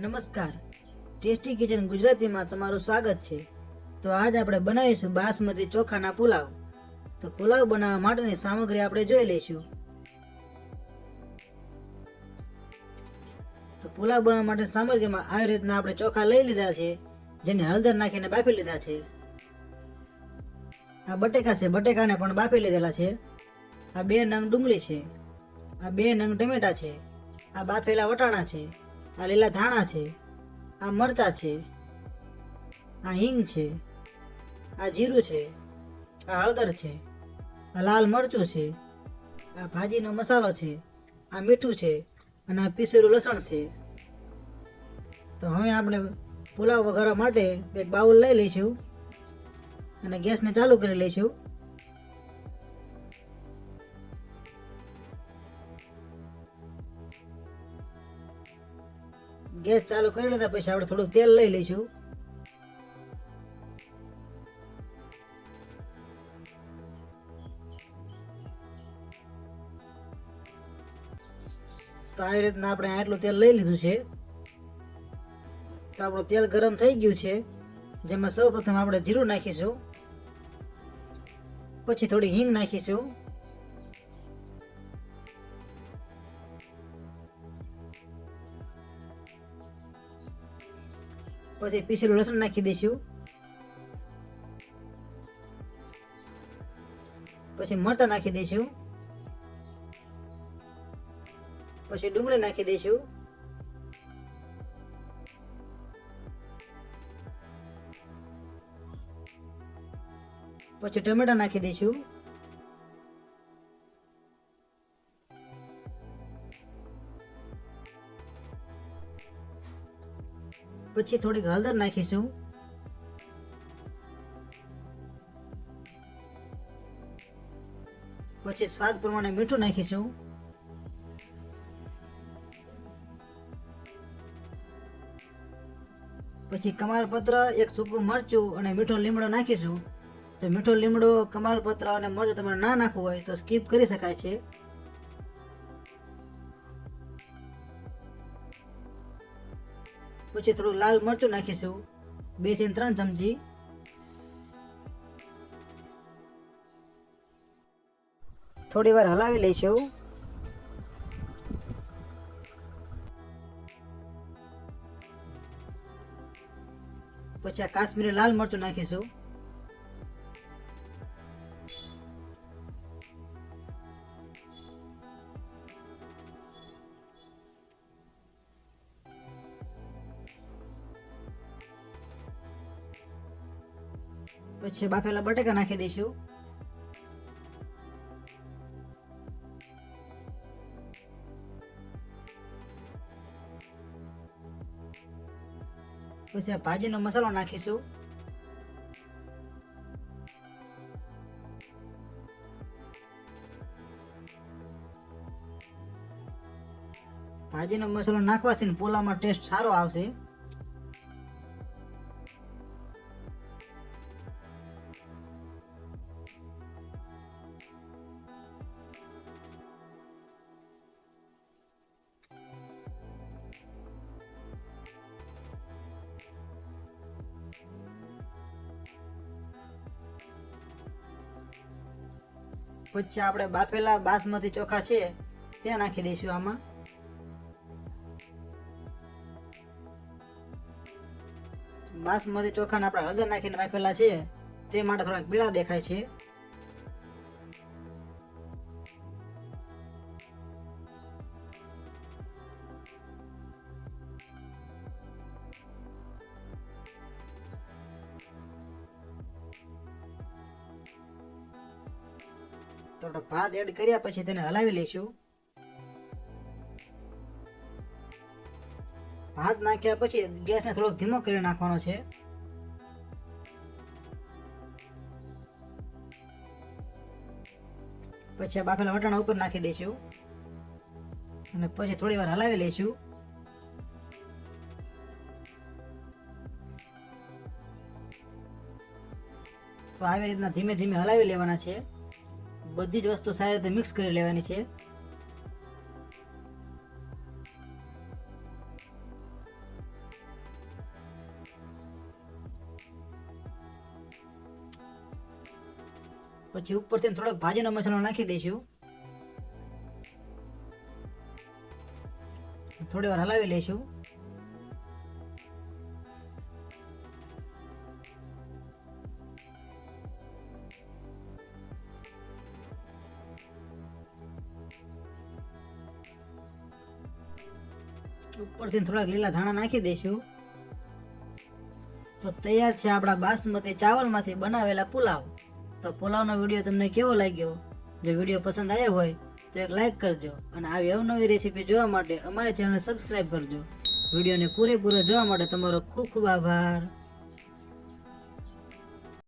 નમસ્કાર, tasty kitchen ગુજરાતીમાં તમારું સ્વાગત છે। તો આજ આપણે બનાવીશું બાસમતી ચોખાના પુલાવ। તો પુલાવ બનાવવા માટેની સામગ્રી આપણે જોઈ લઈશું। તો પુલાવ બનાવવા માટે સામગ્રીમાં આવી રીતના આપણે ચોખા લઈ લીધા છે, જેને હળદર નાખીને બાફી લીધા છે। આ બટેકા છે, બટેકાને પણ બાફી લીધેલા છે। આ 2 નંગ ડુંગળી છે, આ 2 નંગ ટમેટા છે, આ બાફેલા વટાણા છે, આ લીલા ધાણા છે, આ મરચાં છે, આ હિંગ છે, આ જીરું છે, આ હળદર છે, આ લાલ મરચું છે, આ ભાજીનો મસાલો છે, આ મીઠું છે અને આ પીસેલું લસણ છે। તો હવે આપણે પુલાવ વઘારવા માટે એક બાઉલ લઈ લઈશું અને ગેસને ચાલુ કરી લઈશું। ગેસ ચાલુ કરી લીધા પછી આપણે થોડુંક તેલ લઈ લઈશું। તો આવી રીતના આપણે આટલું તેલ લઈ લીધું છે। તો આપણું તેલ ગરમ થઈ ગયું છે, જેમાં સૌપ્રથમ આપણે જીરું નાખીશું, પછી થોડી હિંગ નાખીશું, પછી પીસેલું લસણ નાખી દઈશું, પછી મરચાં નાખી દઈશું, પછી ડુંગળી નાખી દઈશું, પછી ટમેટા નાખી દઈશું, પછી થોડીક હળદર નાખીશું, પછી સ્વાદ પ્રમાણે મીઠું નાખીશું, પછી કમાલપત્ર, એક સૂકું મરચું અને મીઠો લીમડો નાખીશું। તો મીઠો લીમડો, કમાલપત્ર અને મરચું તમારે ના નાખવું હોય તો સ્કીપ કરી શકાય છે। પછી થોડું લાલ મરચું નાખીશું, 2 થી 3 ચમચી, થોડી વાર હલાવી લઈશું। પછી આ કાશ્મીરી લાલ મરચું નાખીશું, પછી બાફેલા બટેકા નાખી દઈશું, પછી આ ભાજીનો મસાલો નાખીશું, ભાજીનો મસાલો નાખવાથી પુલાવમાં ટેસ્ટ સારો આવશે। પછી આપણે બાફેલા બાસમતી ચોખા છે તે નાખી દઈશું આમાં। બાસમતી ચોખાને આપણે હળદર નાખીને બાફેલા છે, તે માટે થોડાક પીળા દેખાય છે। તો ભાત એડ કર્યા પછી તેને હલાવી લઈશું। ભાત નાખ્યા પછી ગેસને થોડોક ધીમો કરી નાખવાનો છે। પછી આ બાફેલા વટાણા ઉપર નાખી દઈશું અને પછી થોડી વાર હલાવી લઈશું। તો આવી રીતના ધીમે ધીમે હલાવી લેવાના છે। બધી જ વસ્તુ સારી રીતે મિક્સ કરી લેવાની છે। પછી ઉપરથી થોડોક ભાજીનો મસાલો નાખી દઈશું. થોડી વાર હલાવી લઈશું. ઉપરથી થોડાક લીલા ધાણા નાખી દઈશું. તો તૈયાર છે આપણા બાસમતી ચાવલમાંથી બનાવેલા પુલાવ. તો પુલાવનો વિડીયો તમને કેવો લાગ્યો? જો વિડીયો પસંદ આવ્યો હોય તો એક લાઈક કરજો અને આવી અવનવી રેસીપી જોવા માટે અમારી ચેનલને સબસ્ક્રાઈબ કરજો. વિડીયોને પૂરેપૂરો જોવા માટે તમારો ખૂબ ખૂબ આભાર.